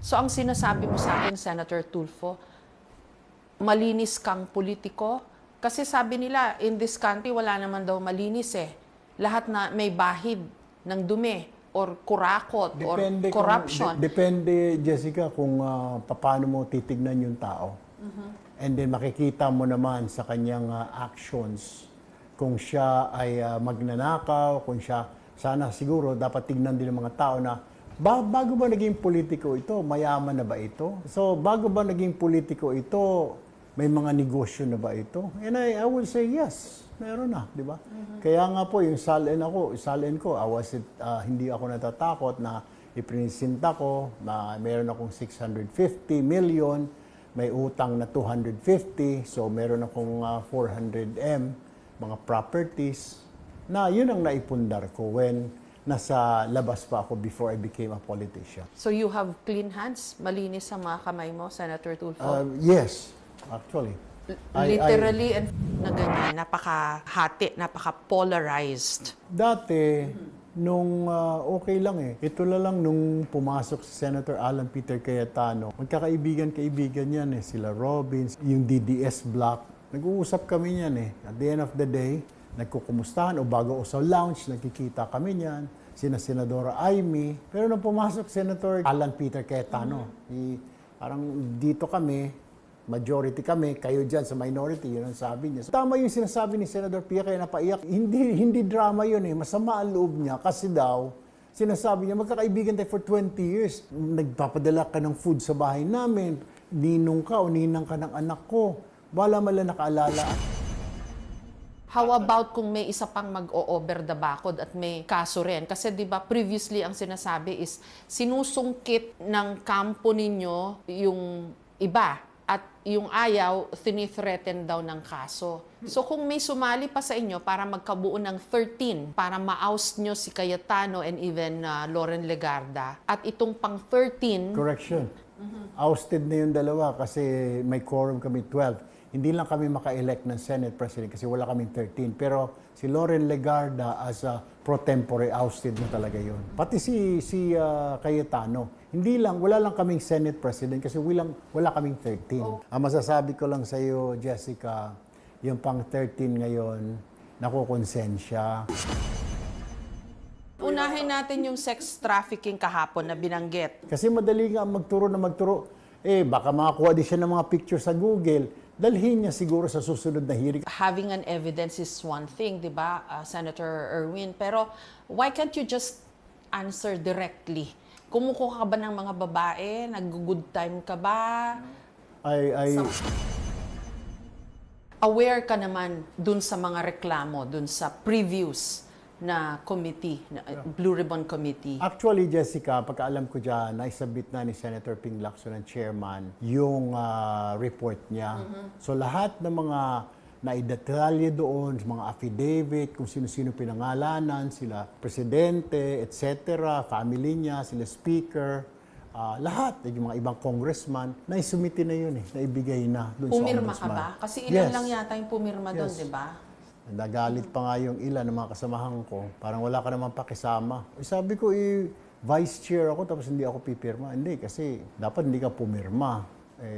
So ang sinasabi mo sa akin, Senator Tulfo, malinis kang politiko? Kasi sabi nila, in this country, wala naman daw malinis eh. Lahat na may bahid ng dumi or kurakot or corruption. Depende, Jessica, kung paano mo titignan yung tao. And then makikita mo naman sa kanyang actions kung siya ay magnanakaw, kung siya, sana siguro dapat tignan din ng mga tao na bago ba naging politiko ito, mayaman na ba ito? So bago ba naging politiko ito, may mga negosyo na ba ito? And I will say yes, meron na, di ba? Kaya nga po, yung salin ko, hindi ako natatakot na iprinisinta ko na meron akong 650 million, may utang na 250, so meron akong 400M, mga properties, na yun ang naipundar ko when nasa labas pa ako before I became a politician. So you have clean hands? Malinis ang mga kamay mo, Senator Tulfo? Yes, actually. Literally and na ganyan, napaka-hati, napaka-polarized. Dati, nung okay lang eh. Ito lang nung pumasok si Senator Alan Peter Cayetano. Magkakaibigan-kaibigan yan eh. Sila Robbins, yung DDS block. Nag-uusap kami yan eh. At the end of the day, nagkukumustahan o bago o sa lounge, nagkikita kami niyan. Sina Senadora Amy. Pero nung pumasok Senator Alan Peter Cayetano, parang dito kami, majority kami, kayo dyan sa minority, yun ang sabi niya. So, tama yung sinasabi ni Senator Pia, kaya napaiyak. Hindi drama yun eh, masama ang loob niya kasi daw, sinasabi niya, magkakaibigan tayo for 20 years. Nagpapadala ka ng food sa bahay namin, ninong ka o ninang ka ng anak ko. Wala mala nakaalala. How about kung may isa pang mag-o-over the bakod at may kaso rin? Kasi di ba previously ang sinasabi is sinusungkit ng kampo ninyo yung iba. At yung ayaw, tinithreaten daw ng kaso. So kung may sumali pa sa inyo para magkabuo ng 13, para ma-oust nyo si Cayetano and even Loren Legarda, at itong pang 13... Correction. Ousted na yung dalawa kasi may quorum kami 12. Hindi lang kami maka-elect ng Senate President kasi wala kaming 13. Pero si Loren Legarda as a pro tempore ousted na talaga yun. Pati si Cayetano. Wala lang kaming Senate President kasi wala kaming 13. Ang masasabi ko lang sa iyo, Jessica, yung pang 13 ngayon, nakukonsensya. Unahin natin yung sex trafficking kahapon na binanggit. Kasi madali nga magturo. Baka makakuha din siya ng mga picture sa Google. Dalhin niya siguro sa susunod na hearing. Having an evidence is one thing, di ba, Senator Erwin? Pero why can't you just answer directly? Kumukuha ka ba ng mga babae? Nag-good time ka ba? Aware ka naman dun sa mga reklamo, dun sa previews na committee, na Blue Ribbon Committee. Actually, Jessica, pagkaalam ko dyan, naisabit na ni Senator Ping Lacson, ng chairman, yung report niya. So lahat ng mga naidetalye doon, mga affidavit, kung sino-sino pinangalanan, sila presidente, etc., family niya, sila speaker, lahat, yung mga ibang congressman, naisumiti na yun naibigay na doon sa ombudsman. Pumirma ka ba? Kasi ilan lang yata yung pumirma doon, di ba? Nagalit pa nga yung ilan ng mga kasamahan ko. Parang wala ka naman pakisama. Sabi ko, vice chair ako tapos hindi ako pipirma. Hindi, kasi dapat hindi ka pumirma.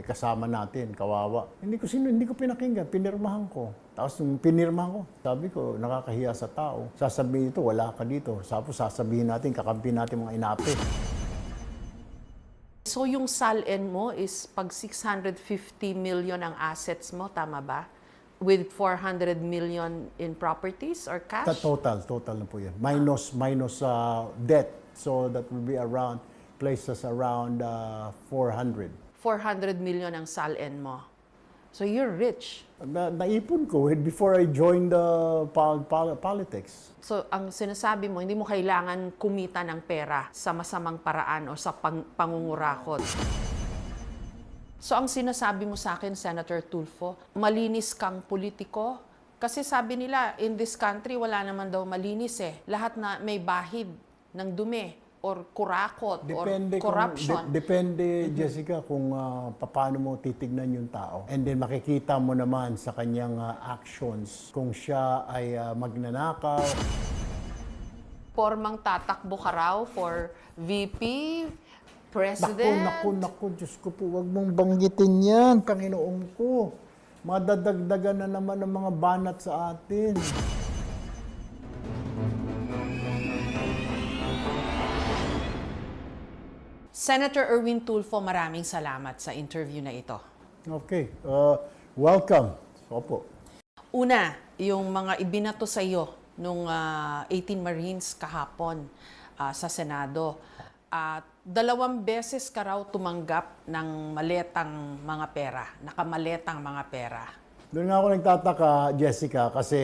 Kasama natin, kawawa. Hindi ko pinakinggan, pinirmahan ko. Tapos yung pinirmahan ko, sabi ko, nakakahiya sa tao. Sasabihin ito, wala ka dito. Tapos sasabihin natin, kakampi natin mga inapi. So yung SALN mo is pag 650 million ang assets mo, tama ba? With 400 million in properties or cash? Total na po yan. Minus debt. So that will be places around 400. 400 million ang SALN mo. So you're rich. Naipon ko before I joined the politics. So ang sinasabi mo, hindi mo kailangan kumita ng pera sa masamang paraan o sa pangungurakot. So ang sinasabi mo sa akin, Senator Tulfo, malinis kang politiko? Kasi sabi nila, in this country, wala naman daw malinis eh. Lahat na may bahid ng dumi or kurakot or corruption. Depende, Jessica, kung paano mo titignan yung tao. And then makikita mo naman sa kanyang actions kung siya ay magnanakaw. Formang tatakbo ka raw for VP President. Naku, Diyos ko po, wag mong banggitin yan, Panginoon ko. Madadagdagan na naman ng mga banat sa atin. Senator Erwin Tulfo, maraming salamat sa interview na ito. Okay, welcome. Opo. Una, yung mga ibinato sa iyo nung 18 Marines kahapon sa Senado. At 2 beses ka raw tumanggap ng maletang mga pera, nakamaletang mga pera. Doon nga ako nagtataka, Jessica, kasi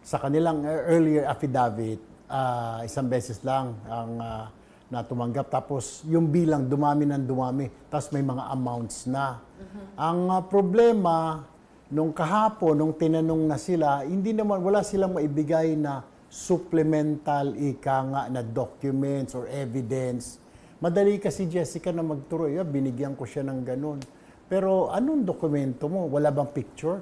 sa kanilang earlier affidavit, 1 beses lang ang na tumanggap. Tapos yung bilang dumami ng dumami. Tapos may mga amounts na. Ang problema, nung kahapon, nung tinanong na sila, hindi naman, wala silang maibigay na supplemental nga na documents or evidence. Madali kasi, Jessica, na magturo. Binigyan ko siya ng ganun. Pero anong dokumento mo? Wala bang picture?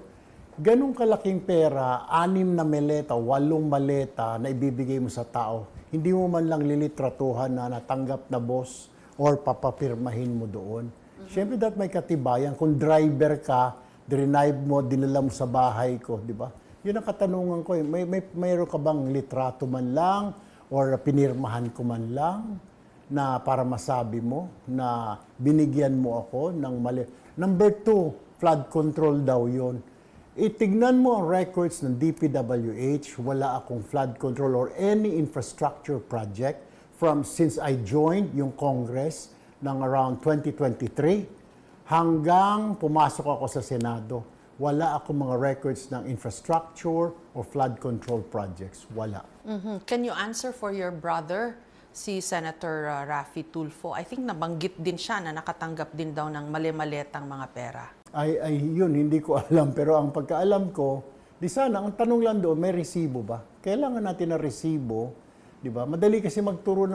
Ganong kalaking pera, 6 na maleta, 8 maleta na ibibigay mo sa tao. Hindi mo man lang lilitratuhan na natanggap na boss or papapirmahin mo doon. Siyempre, dapat may katibayan. Kung driver ka, drive mo, dinala mo sa bahay ko, di ba? Yun ang katanungan ko. Mayroon ka bang litrato man lang or pinirmahan ko man lang na para masabi mo na binigyan mo ako ng mali. Number 2, flood control daw yun. Itignan mo ang records ng DPWH, wala akong flood control or any infrastructure project since I joined yung Congress ng around 2023 hanggang pumasok ako sa Senado. Wala akong mga records ng infrastructure or flood control projects. Wala. Can you answer for your brother, si Senator Raffy Tulfo? I think nabanggit din siya na nakatanggap din daw ng mali-maletang mga pera. Yun, hindi ko alam. Pero ang pagkaalam ko, di sana, ang tanong lang doon, may resibo ba? Kailangan natin na resibo, di ba? Madali kasi magturo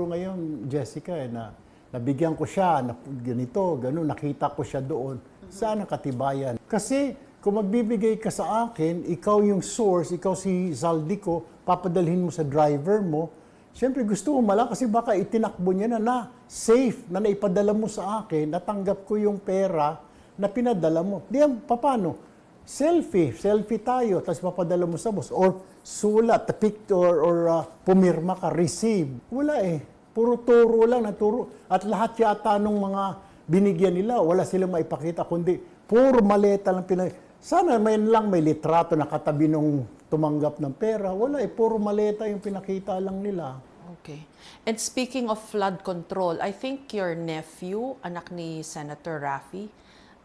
ngayon, Jessica, na nabigyan ko siya, na ganito, gano'n, nakita ko siya doon. Sana katibayan. Kasi kung magbibigay ka sa akin, ikaw yung source, ikaw si Zaldico, papadalhin mo sa driver mo, siyempre gusto mo malaman kasi baka itinakbo niya na safe, na naipadala mo sa akin, natanggap ko yung pera, na pinadala mo. Di yan, paano? Selfie tayo, tapos papadala mo sa boss. Or sulat, picture, or pumirma ka, receive. Wala eh. Puro turo lang, naturo. At lahat yata nung mga binigyan nila, wala silang maipakita, kundi puro maleta lang Sana may litrato na katabi nung tumanggap ng pera. Wala eh, puro maleta yung pinakita lang nila. Okay. And speaking of flood control, I think your nephew, anak ni Senator Raffy,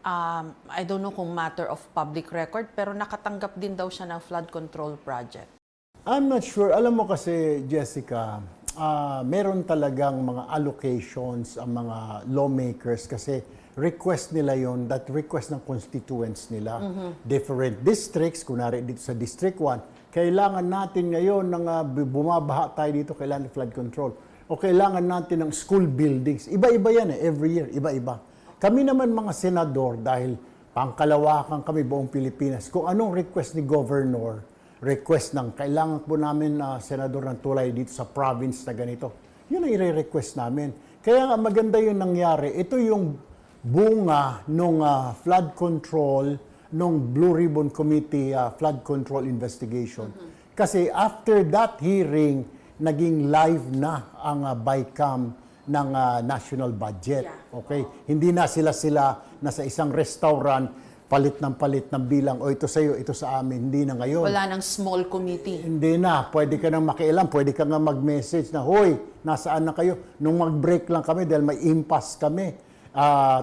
I don't know kung matter of public record, pero nakatanggap din daw siya ng flood control project. I'm not sure. Alam mo kasi, Jessica, meron talagang mga allocations ang mga lawmakers kasi request nila yon, that request ng constituents nila. Different districts, kunwari dito sa District 1, kailangan natin ngayon ng bumabaha tayo dito, kailangan ng flood control. O kailangan natin ng school buildings. Iba-iba yan every year, iba-iba. Kami naman mga senador, dahil pangkalawakan kami buong Pilipinas, kung anong request ni Governor, request ng kailangan po namin senador ng tulay dito sa province na ganito, yun ang i-request namin. Kaya nga maganda yung nangyari. Ito yung bunga ng flood control, ng Blue Ribbon Committee flood control investigation. Kasi after that hearing, naging live na ang BICAM ng national budget. Okay? Hindi na sila na sa isang restaurant, palit ng bilang, o ito sa'yo, ito sa amin. Hindi na ngayon. Wala ng small committee. Hindi na. Pwede ka nang makialam. Pwede ka nga mag-message na, hoy, nasaan na kayo? Nung mag-break lang kami dahil may impasse kami.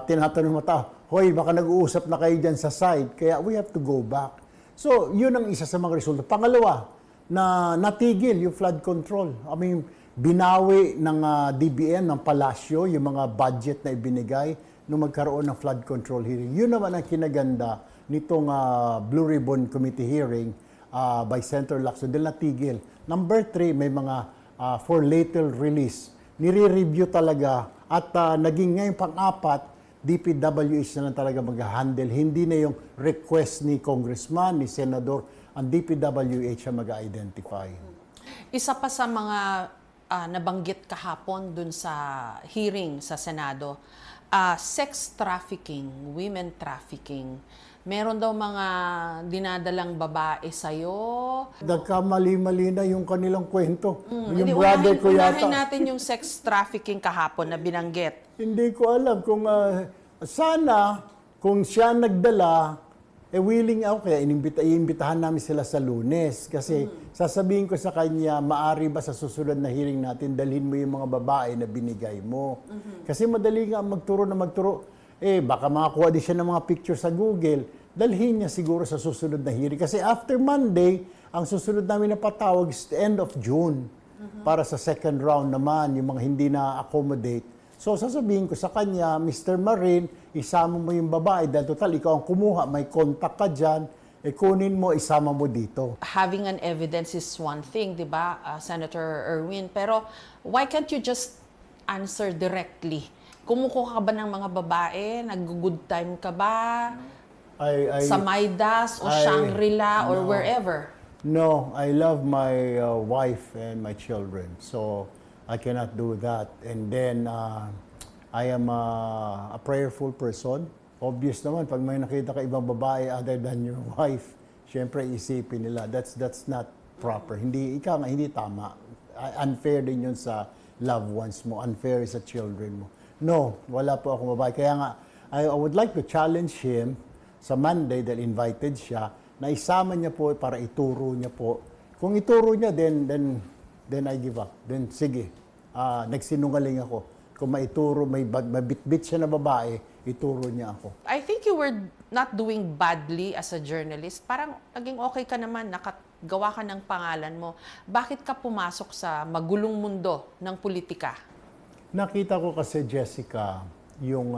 Tinatanong mo tao, hoy, baka nag-uusap na kayo dyan sa side. Kaya we have to go back. So, yun ang isa sa mga resulta. Pangalawa, na natigil yung flood control. I mean, binawi ng DBM, ng Palasyo, yung mga budget na ibinigay nung magkaroon ng flood control hearing. Yun naman ang kinaganda nitong Blue Ribbon Committee hearing by Senator Lacson dahil natigil. Number 3, may mga for later release. Nire-review talaga at naging ngayon pang-4, DPWH na lang talaga mag-handle. Hindi na yung request ni congressman, ni senador, ang DPWH ang mag-identify. Isa pa sa mga nabanggit kahapon dun sa hearing sa Senado, sex trafficking, women trafficking. Meron daw mga dinadalang babae sa'yo. Nagkamali-mali na yung kanilang kwento. Yung Hindi, brother ko unahin yata. natin yung sex trafficking kahapon na binanggit. Hindi ko alam kung sana kung siya nagdala, willing ako. Kaya iimbitahan namin sila sa Lunes. Kasi sasabihin ko sa kanya, maari ba sa susunod na hearing natin, dalhin mo yung mga babae na binigay mo. Kasi madali nga magturo na magturo. Baka makakuha din siya ng mga picture sa Google. Dalhin niya siguro sa susunod na hearing. Kasi after Monday, ang susunod namin na patawag is the end of June. Para sa second round naman, yung mga hindi na-accommodate. So sasabihin ko sa kanya, Mr. Marin, isama mo yung babae dahil total, ikaw ang kumuha, may contact ka dyan, kunin mo, isama mo dito. Having an evidence is one thing, di ba, Senator Erwin? Pero why can't you just answer directly? Kumukuha ka ba ng mga babae? Nag-good time ka ba? Sa Maidas o Shangri-La or no. wherever? No, I love my wife and my children. So I cannot do that. And then I am a prayerful person. Obvious naman, pag may nakita ka ibang babae other than your wife, syempre isipin nila, that's not proper. Hindi tama. Unfair din yun sa loved ones mo. Unfair sa children mo. No, wala po akong babae. Kaya nga, I would like to challenge him sa Monday dahil invited siya, na isama niya po para ituro niya po. Kung ituro niya, then I give up. Then sige, nagsinungaling ako. Kung maituro, may mabitbit siya na babae, ituro niya ako. I think you were not doing badly as a journalist. Parang naging okay ka naman, nakagawa ka ng pangalan mo. Bakit ka pumasok sa magulong mundo ng politika? Nakita ko kasi, Jessica, yung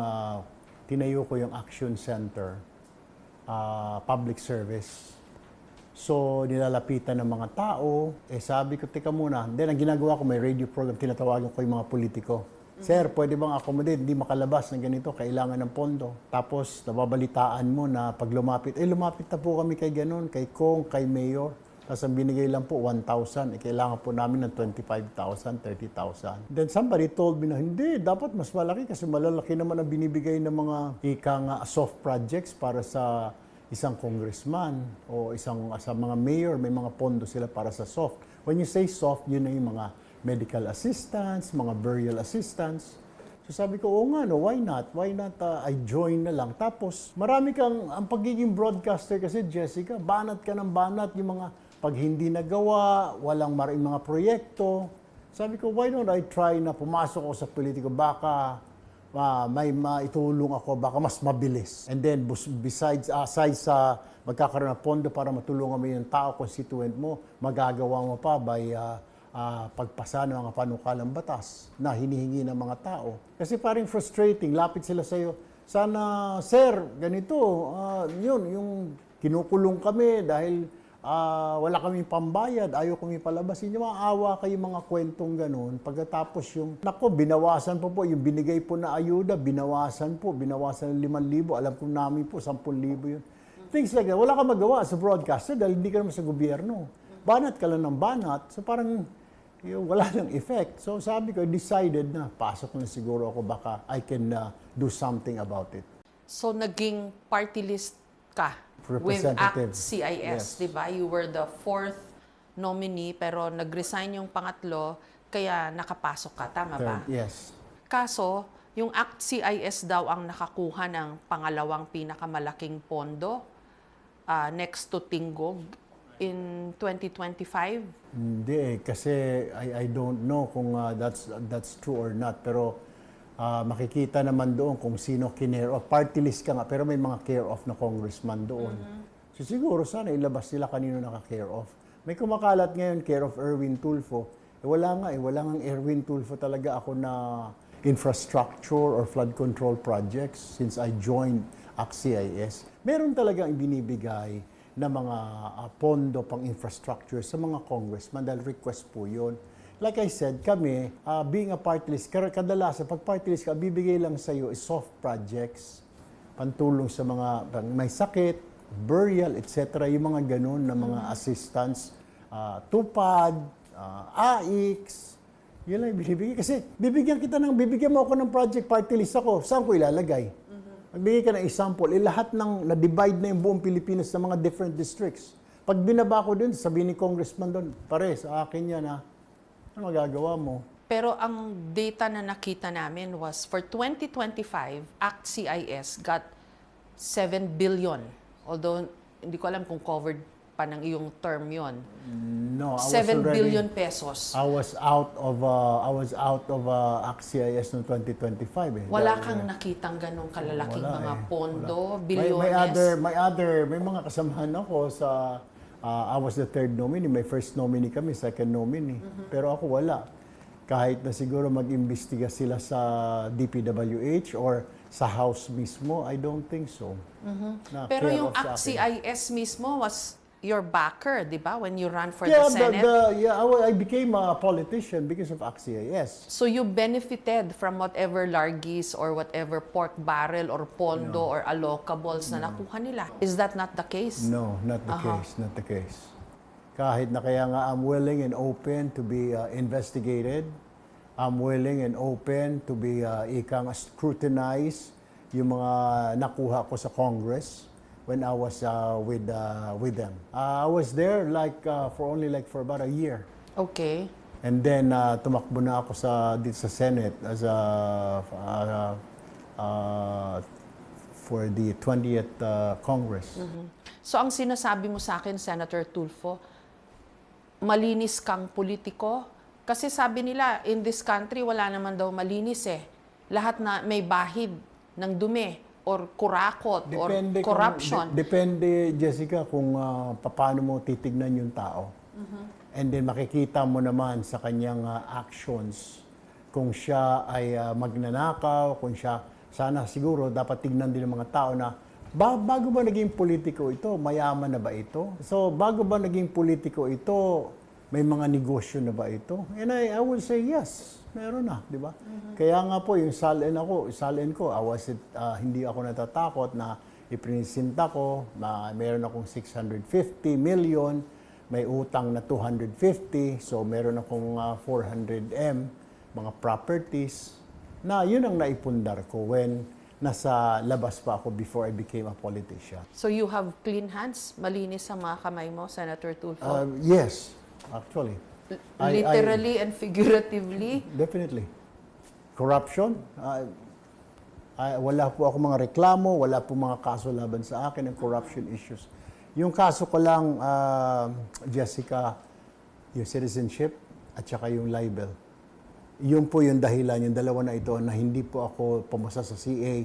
tinayo ko yung Action Center, public service. So, nilalapitan ng mga tao. Sabi ko, teka muna. Then, ang ginagawa ko, may radio program, tinatawagan ko yung mga politiko. Sir, pwede bang accommodate? Hindi makalabas ng ganito, kailangan ng pondo. Tapos, nababalitaan mo na pag lumapit, lumapit na po kami kay ganun, kay Kong, kay Mayor. Tapos ang binigay lang po, 1,000. Kailangan po namin ng 25,000, 30,000. Then somebody told me na, hindi, dapat mas malaki kasi malalaki naman ang binibigay ng mga soft projects para sa isang congressman o sa mga mayor, may mga pondo sila para sa soft. When you say soft, yun na yung mga medical assistance, mga burial assistance. So sabi ko, oo nga, no, why not? Why not I join na lang? Tapos, ang pagiging broadcaster kasi, Jessica, banat ka ng banat yung mga pag hindi nagawa, walang mga proyekto. Sabi ko, why don't I try na pumasok ako sa politiko? Baka may maitulong ako, baka mas mabilis. And then, besides, aside sa magkakaroon ng pondo para matulungan mo yung tao, constituent mo, magagawa mo pa by pagpasa ng mga panukalang batas na hinihingi ng mga tao. Kasi parang frustrating, lapit sila sa'yo. Sana, sir, ganito, yung kinukulong kami dahil wala kaming pambayad, ayaw kami palabasin. Yung maawa kayo mga kwentong ganun. Pagkatapos binawasan po yung binigay po na ayuda, binawasan ng 5,000. Alam ko namin po, 10,000 yun. Things like that. Wala ka magawa sa broadcaster dahil hindi ka naman sa gobyerno. Banat ka lang ng banat. So parang wala nang effect. So sabi ko, decided na, pasok na siguro ako, baka I can do something about it. So naging party list ka with ACT CIS, Yes. di ba? You were the 4th nominee pero nag-resign yung pangatlo kaya nakapasok ka, tama ba? Yes. Kaso, yung ACT CIS daw ang nakakuha ng pangalawang pinakamalaking pondo next to Tingog in 2025. Hindi kasi I don't know kung that's true or not, pero makikita naman doon kung sino kinare off. Party list ka nga, pero may mga care off na congressman doon. So siguro sana ilabas nila kanino naka-care off. May kumakalat ngayon, care of Erwin Tulfo. Wala nga Erwin Tulfo talaga ako na infrastructure or flood control projects since I joined ACT-CIS. Meron talagang ibinibigay na mga pondo pang infrastructure sa mga congressman dahil request po yun. Like I said, kami, being a party list, kadalasan, pag party list ka, bibigay lang sa iyo is soft projects, pantulong sa mga may sakit, burial, etc. Yung mga ganun na mga assistance, tupad, AIX, Yun lang yung binibigay. Kasi bibigyan mo ako ng project party list ako. Saan ko ilalagay? Magbigay ka ng example. Lahat ng na-divide na yung buong Pilipinas sa mga different districts. Pag binaba ko dun, sabihin ni congressman dun, pare, sa akin yan ha. Ano magagawa mo? Pero ang data na nakita namin was for 2025, Act CIS got 7 billion. Although, hindi ko alam kung covered pa ng iyong term yon. No, 7 billion pesos. I was out of ACT-CIS noong 2025 eh. Wala Dahil, kang nakitang ganong kalalaking wala mga eh. pondo, May bilyones. may mga kasamahan ako sa I was the third nominee, may first nominee kami, second nominee. Pero ako wala. Kahit na siguro mag-imbestiga sila sa DPWH or sa House mismo, I don't think so. Na Pero care yung of sa Act akin. CIS mismo was your backer, di ba? When you ran for Yeah, the Senate. I became a politician because of ACT-CIS. So you benefited from whatever largis or whatever pork barrel or pondo or allocables na nakuha nila. Is that not the case? No, not the case, not the case. Kahit na kaya nga I'm willing and open to be investigated. I'm willing and open to be scrutinized yung mga nakuha ko sa Congress when I was with them. I was there for about a year. Okay. And then tumakbo na ako dito sa Senate as for the 20th Congress. So ang sinasabi mo sa akin, Senator Tulfo, malinis kang politiko? Kasi sabi nila, in this country, wala naman daw malinis eh. Lahat na may bahid ng dumi or kurakot or corruption. Depende, Jessica, kung paano mo titignan yung tao. And then makikita mo naman sa kanyang actions kung siya ay magnanakaw, kung siya, sana siguro dapat tignan din ng mga tao na bago ba naging politiko ito, mayaman na ba ito? So bago ba naging politiko ito, may mga negosyo na ba ito? And I would say yes, meron na, di ba? Kaya nga po yung salin ko, hindi ako natatakot na iprinisinta ko, na meron akong 650 million, may utang na 250, so meron akong 400M, mga properties, na yun ang naipundar ko when nasa labas pa ako before I became a politician. So you have clean hands? Malinis ang mga kamay mo, Senator Tulfo? Yes, actually. Literally and figuratively? Definitely. Corruption, wala po ako mga reklamo, wala po mga kaso laban sa akin ng corruption issues. Yung kaso ko lang, Jessica, yung citizenship at saka yung libel. Yun po yung dahilan, yung dalawa na ito, na hindi po ako pumasa sa CA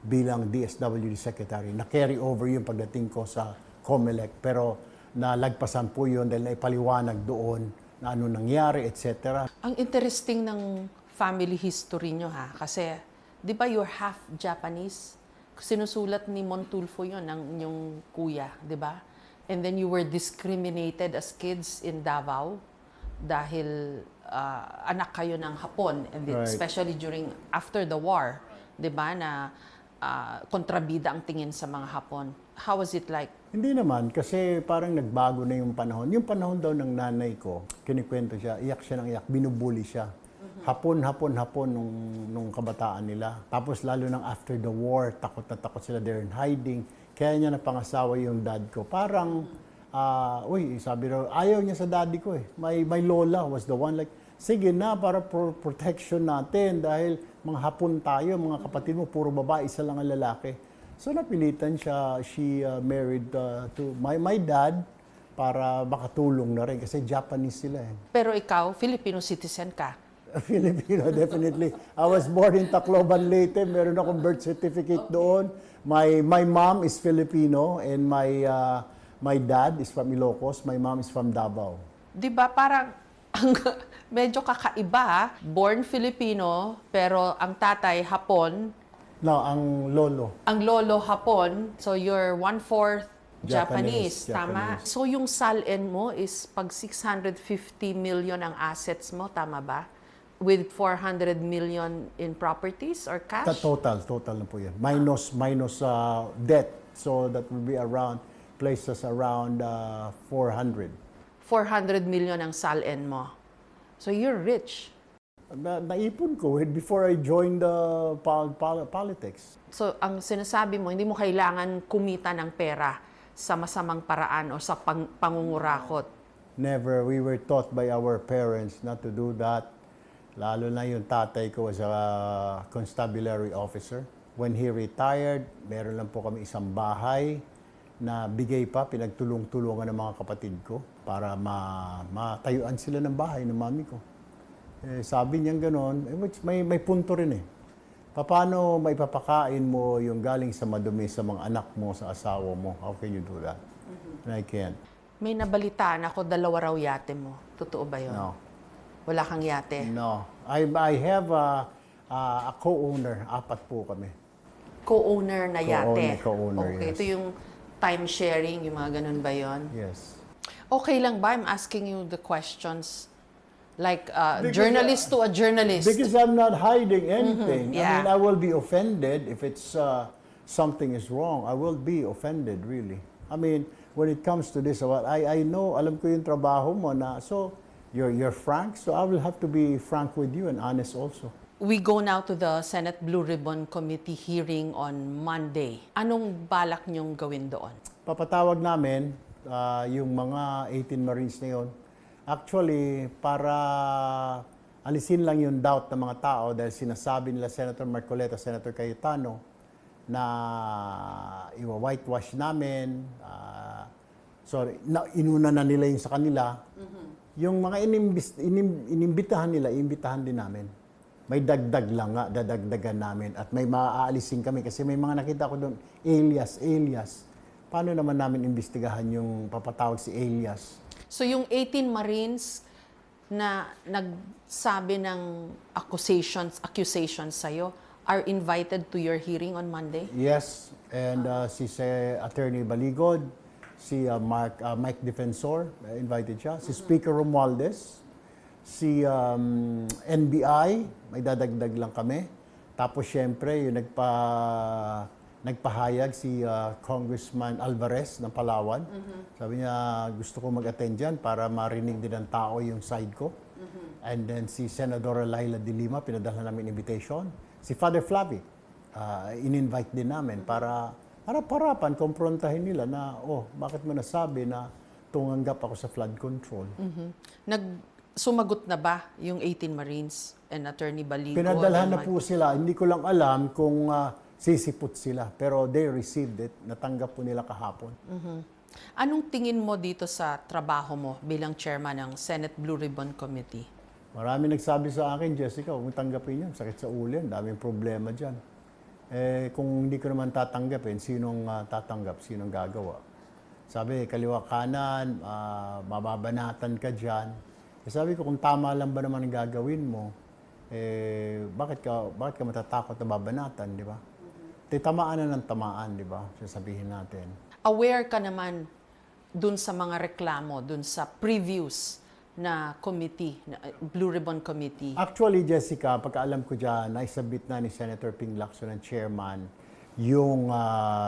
bilang DSWD Secretary. Na-carry over yung pagdating ko sa COMELEC. Pero nalagpasan po yun dahil naipaliwanag doon na ano nangyari, etc. Ang interesting ng family history nyo ha, kasi di ba you're half Japanese? Sinusulat ni Montulfo yun, ng inyong kuya, di ba? And then you were discriminated as kids in Davao dahil anak kayo ng Hapon, and Right. especially after the war, di ba, na kontrabida ang tingin sa mga Hapon. How was it like? Hindi naman, kasi parang nagbago na yung panahon. Yung panahon daw ng nanay ko, kinikwento siya, iyak siya ng iyak, binubuli siya. Hapon nung kabataan nila. Tapos lalo nang after the war, takot na takot sila, they're in hiding. Kaya niya napangasawa yung dad ko. Parang, sabi raw, ayaw niya sa daddy ko eh. My lola was the one like, sige na, para protection natin dahil mga Hapon tayo, mga kapatid mo, puro babae, isa lang ang lalaki. So napilitan siya, she married to my dad para makatulong na rin kasi Japanese sila eh. Pero ikaw, Filipino citizen ka. Filipino, definitely. I was born in Tacloban, Leyte. Meron akong birth certificate doon. My mom is Filipino and my dad is from Ilocos. My mom is from Davao. Di ba parang medyo kakaiba, born Filipino, pero ang tatay Hapon, No, ang lolo. ang lolo Hapon, so you're 1/4 Japanese, Japanese, tama? Japanese. So yung salin mo is pag 650 million ang assets mo, tama ba? With 400 million in properties or cash? Total na po yan. Minus debt. So that will be places around 400. 400 million ang salin mo. So you're rich. Naipon ko before I joined the politics. So, ang sinasabi mo, hindi mo kailangan kumita ng pera sa masamang paraan o sa pangungurakot. Never. We were taught by our parents not to do that. Lalo na yung tatay ko was a constabulary officer. When he retired, meron lang po kami isang bahay na bigay pa, pinagtulong-tulungan ng mga kapatid ko para matayuan sila ng bahay ng mami ko. Sabi niya gano'n, which may punto rin eh. Paano maipapakain mo yung galing sa madumi sa mga anak mo, sa asawa mo? How can you do that? And I can't. May nabalitaan ako, 2 raw yate mo. Totoo ba yun? No. Wala kang yate? No. I have a co-owner. 4 po kami. Co-owner na yate? Co-owner, okay, yes. Ito yung time sharing, yung mga ganun ba yun? Yes. Okay lang ba? I'm asking you the questions like Because, journalist to a journalist. Because I'm not hiding anything. Yeah. I mean, I will be offended if it's something is wrong. I will be offended, really. I mean, when it comes to this, I know, alam ko yung trabaho mo na, so you're frank, so I will have to be frank with you and honest also. We go now to the Senate Blue Ribbon Committee hearing on Monday. Anong balak niyong gawin doon? Papatawag namin yung mga 18 Marines na yun. Actually, para alisin lang yung doubt ng mga tao dahil sinasabi nila Senator Marcoleta, Senator Cayetano na iwa-whitewash namin. Inuna na nila yung sa kanila. Yung mga inimbitahan nila, iimbitahan din namin. May dagdag lang nga, dadagdagan namin. At may maaalisin kami kasi may mga nakita ko doon, alias. Paano naman namin imbestigahan yung papatawag si alias? So yung 18 Marines na nagsabi ng accusations sa'yo are invited to your hearing on Monday? Yes, and si Attorney Baligod, si Mike Defensor, invited siya. Si Speaker Romualdez, si NBI, may dadagdag lang kami. Tapos syempre, yung nagpahayag si Congressman Alvarez ng Palawan. Sabi niya, gusto ko mag-attend dyan para marinig din ng tao yung side ko. And then si Senadora Laila de Lima, pinadala namin invitation. Si Father Flavi, in-invite din namin para parapan, komprontahin nila na, bakit mo nasabi na tumanggap ako sa flood control? Sumagot na ba yung 18 Marines and Attorney Baligo? Pinadalhan na po sila. Hindi ko lang alam kung sisipot sila. Pero they received it. Natanggap po nila kahapon. Anong tingin mo dito sa trabaho mo bilang chairman ng Senate Blue Ribbon Committee? Marami nagsabi sa akin, Jessica, huwag tanggapin yun. Sakit sa ulo yan. Daming problema dyan. Kung hindi ko naman tatanggapin, sinong tatanggap? Sinong gagawa? Sabi, kaliwa kanan, mababanatan ka dyan. Sabi ko, kung tama lang ba naman ang gagawin mo, bakit ka matatakot na babanatan, di ba? Tamaan na ng tamaan, di ba? Sasabihin natin. Aware ka naman dun sa mga reklamo, dun sa previous na committee, na Blue Ribbon Committee? Actually, Jessica, pagkaalam ko dyan, naisabit na ni Senator Ping Lacson, ng chairman, yung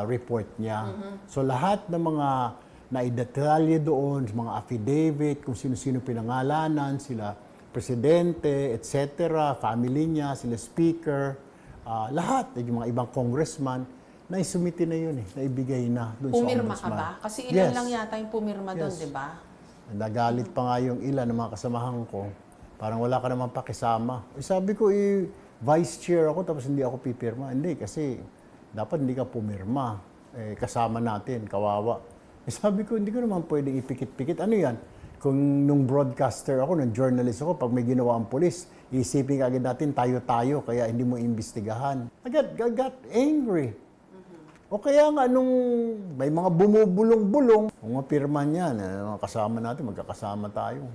report niya. So lahat ng mga naidetalye doon, mga affidavit, kung sino-sino pinangalanan, sila presidente, etc., family niya, sila speaker, lahat, yung mga ibang congressman, naisumiti na yun naibigay na doon sa Pumirma ombudsman. ka ba? Kasi ilan lang yata yung pumirma doon, di ba? Nagalit pa nga yung ilan ng mga kasamahan ko. Parang wala ka naman pakisama. Sabi ko, vice chair ako tapos hindi ako pipirma. Hindi, kasi dapat hindi ka pumirma. Kasama natin, kawawa. Sabi ko, hindi ko naman pwedeng ipikit-pikit. Ano yan? Kung nung broadcaster ako, nung journalist ako, pag may ginawa ang polis, isipin agad natin, tayo-tayo, kaya hindi mo imbestigahan. I got angry. O kaya nga, nung may mga bumubulong-bulong, kung mapirma niyan, mga kasama natin, magkakasama tayo.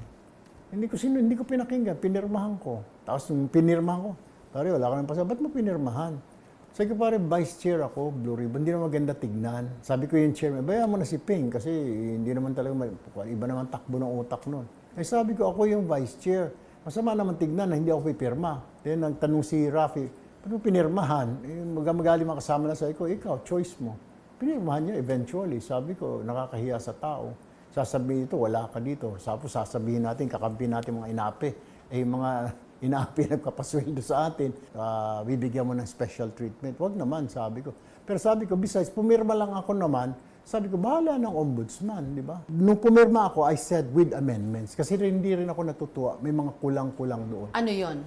Hindi ko pinakinggan, pinirmahan ko. Tapos nung pinirmahan ko, pare, wala ka nang pasabi, ba't mo pinirmahan? Sabi ko, pare, vice chair ako, Blue Ribbon, hindi naman maganda tignan. Sabi ko yung chairman, bayaan mo na si Ping kasi hindi naman talaga, iba naman takbo ng utak nun. Sabi ko, ako yung vice chair. Masama naman tignan na hindi ako pipirma. Then nagtanong si Rafi, ba't mo pinirmahan? Magaling mga kasama na, sabi ko, ikaw, choice mo. Pinirmahan niya eventually. Sabi ko, nakakahiya sa tao. Sasabihin ito, wala ka dito. Sasabihin natin, kakampi natin mga inape. Mga pinagpapasweldo sa atin, bibigyan mo ng special treatment. Wag naman, sabi ko. Pero sabi ko, besides, pumirma lang ako naman, sabi ko, bahala ng ombudsman, di ba? Nung pumirma ako, I said with amendments. Kasi hindi rin ako natutuwa. May mga kulang-kulang doon. Ano yon?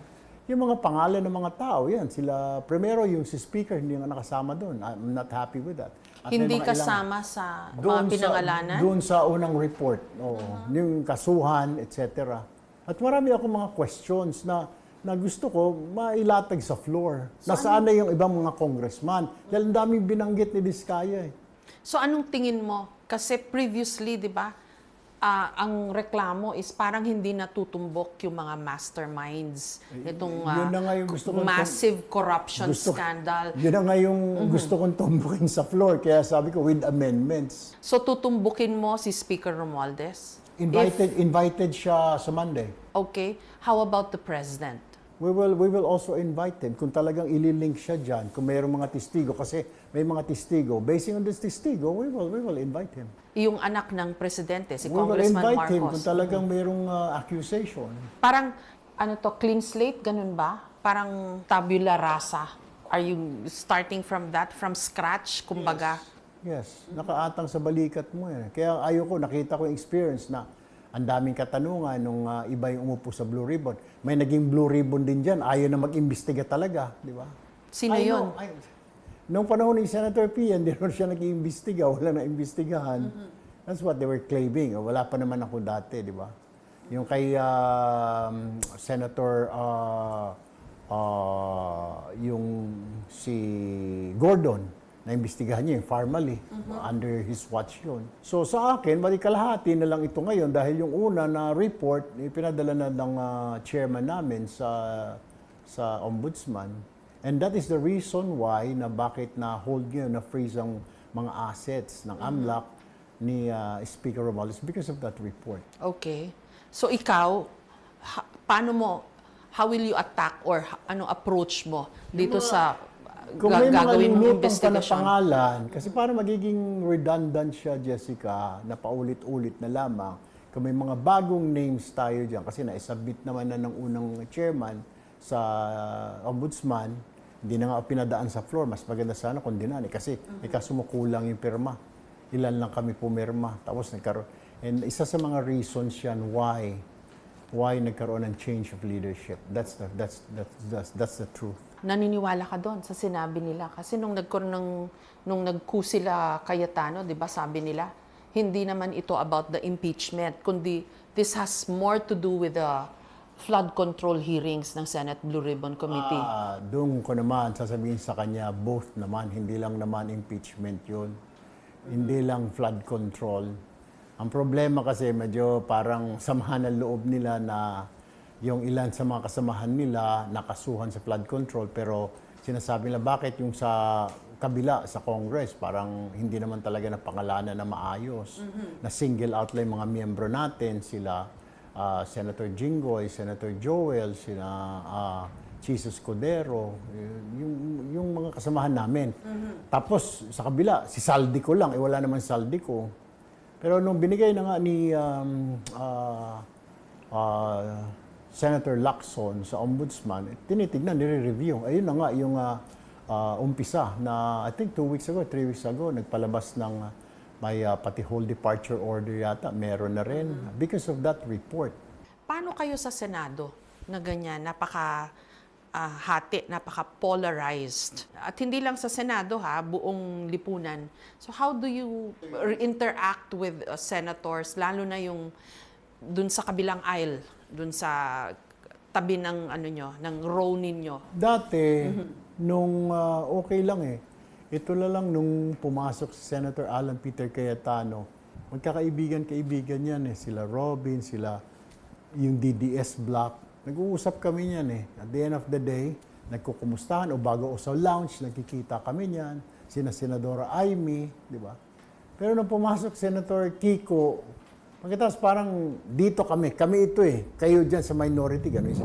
Yung mga pangalan ng mga tao, yan. Sila, primero, yung si speaker, hindi nga nakasama doon. I'm not happy with that. At may Hindi mga kasama sa mga doon pinangalanan? Doon sa unang report. Oo. Yung kasuhan, etc. At marami ako mga questions na gusto ko mailatag sa floor. Nasaan na yung ibang mga congressman? Dahil ang daming binanggit ni Vizcaya eh. So anong tingin mo? Kasi previously, di ba, ang reklamo is parang hindi natutumbok yung mga masterminds. Itong Yun na nga yung gusto kong massive corruption scandal. Yun na nga yung gusto kong tumbukin sa floor. Kaya sabi ko, with amendments. So tutumbukin mo si Speaker Romualdez? Invited siya sa Monday. Okay. How about the President? We will also invite him kung talagang ililink siya dyan, kung mayroong mga testigo. Kasi may mga testigo. Basing on this testigo, we will invite him. Yung anak ng Presidente, si We will Congressman invite him Marcos. kung talagang mayroong accusation. Parang, clean slate, ganun ba? Parang tabula rasa. Are you starting from that, from scratch, kumbaga? Yes, nakaatang sa balikat mo yan. Kaya ayoko, nakita ko yung experience na ang daming katanungan nung iba yung umupo sa Blue Ribbon. May naging Blue Ribbon din dyan. Ayaw na mag-imbestiga talaga, di ba? Sino yun? Nung panahon ni Senator P, hindi rin siya nag-iimbestiga. Wala na imbestigahan. That's what they were claiming. Wala pa naman ako dati, di ba? Yung kay Senator, yung si Gordon, naimbestigahan niya yung formally under his watch yun. So sa akin, bali kalahati na lang ito ngayon dahil yung una na report, pinadala na ng chairman namin sa ombudsman. And that is the reason why na bakit na hold ngayon, na freeze ang mga assets ng AMLAC ni Speaker Romualdez because of that report. Okay. So ikaw, how will you attack or anong approach mo dito sa Kung may mga gagawin mong lulutong pa na investigation? pangalan, kasi para magiging redundant siya, Jessica, na paulit-ulit na lamang, kung may mga bagong names tayo dyan, kasi na-submit naman na ng unang chairman sa ombudsman, hindi na nga pinadaan sa floor, mas maganda sana kung dinaan. Kasi sumukulang yung pirma. Ilan lang kami pumirma. Tapos nagkaroon. And isa sa mga reasons yan why nagkaroon ng change of leadership. That's the truth. Naniniwala ka doon sa sinabi nila? Kasi nung nagku sila Cayetano, di ba sabi nila, hindi naman ito about the impeachment, kundi this has more to do with the flood control hearings ng Senate Blue Ribbon Committee. Doon ko naman sasabihin sa kanya, both naman, hindi lang naman impeachment yun. Hindi lang flood control. Ang problema kasi medyo parang samahan ng loob nila na yung ilan sa mga kasamahan nila nakasuhan sa flood control, pero sinasabi nila bakit yung sa kabila sa Congress parang hindi naman talaga napangalanan na maayos. Na single out lang yung mga miyembro natin, sila Senator Jinggoy, Senator Joel, sila Jesus Codero, yung mga kasamahan namin. Tapos sa kabila, si Saldico lang, wala naman Saldico. Pero nung binigay na nga ni Senator Lacson sa ombudsman, tinitignan, nire-review. Ayun na nga yung umpisa na I think 3 weeks ago, nagpalabas ng may pati whole departure order yata, meron na rin because of that report. Paano kayo sa Senado na ganyan, napaka-hati, napaka-polarized? At hindi lang sa Senado buong lipunan. So how do you interact with senators, lalo na yung dun sa kabilang aisle, dun sa tabi ng ng row ninyo? Dati, nung okay lang eh. Ito na lang nung pumasok si Senator Alan Peter Cayetano, magkakaibigan-kaibigan yan eh. Sila Robin, sila yung DDS block. Nag-uusap kami niyan eh. At the end of the day, nagkukumustahan o bago o sa lounge, nagkikita kami niyan. Sina Senadora Amy, di ba? Pero nung pumasok Senator Kiko, pagkatapos parang dito kami ito eh. Kayo dyan sa minority, gano'n.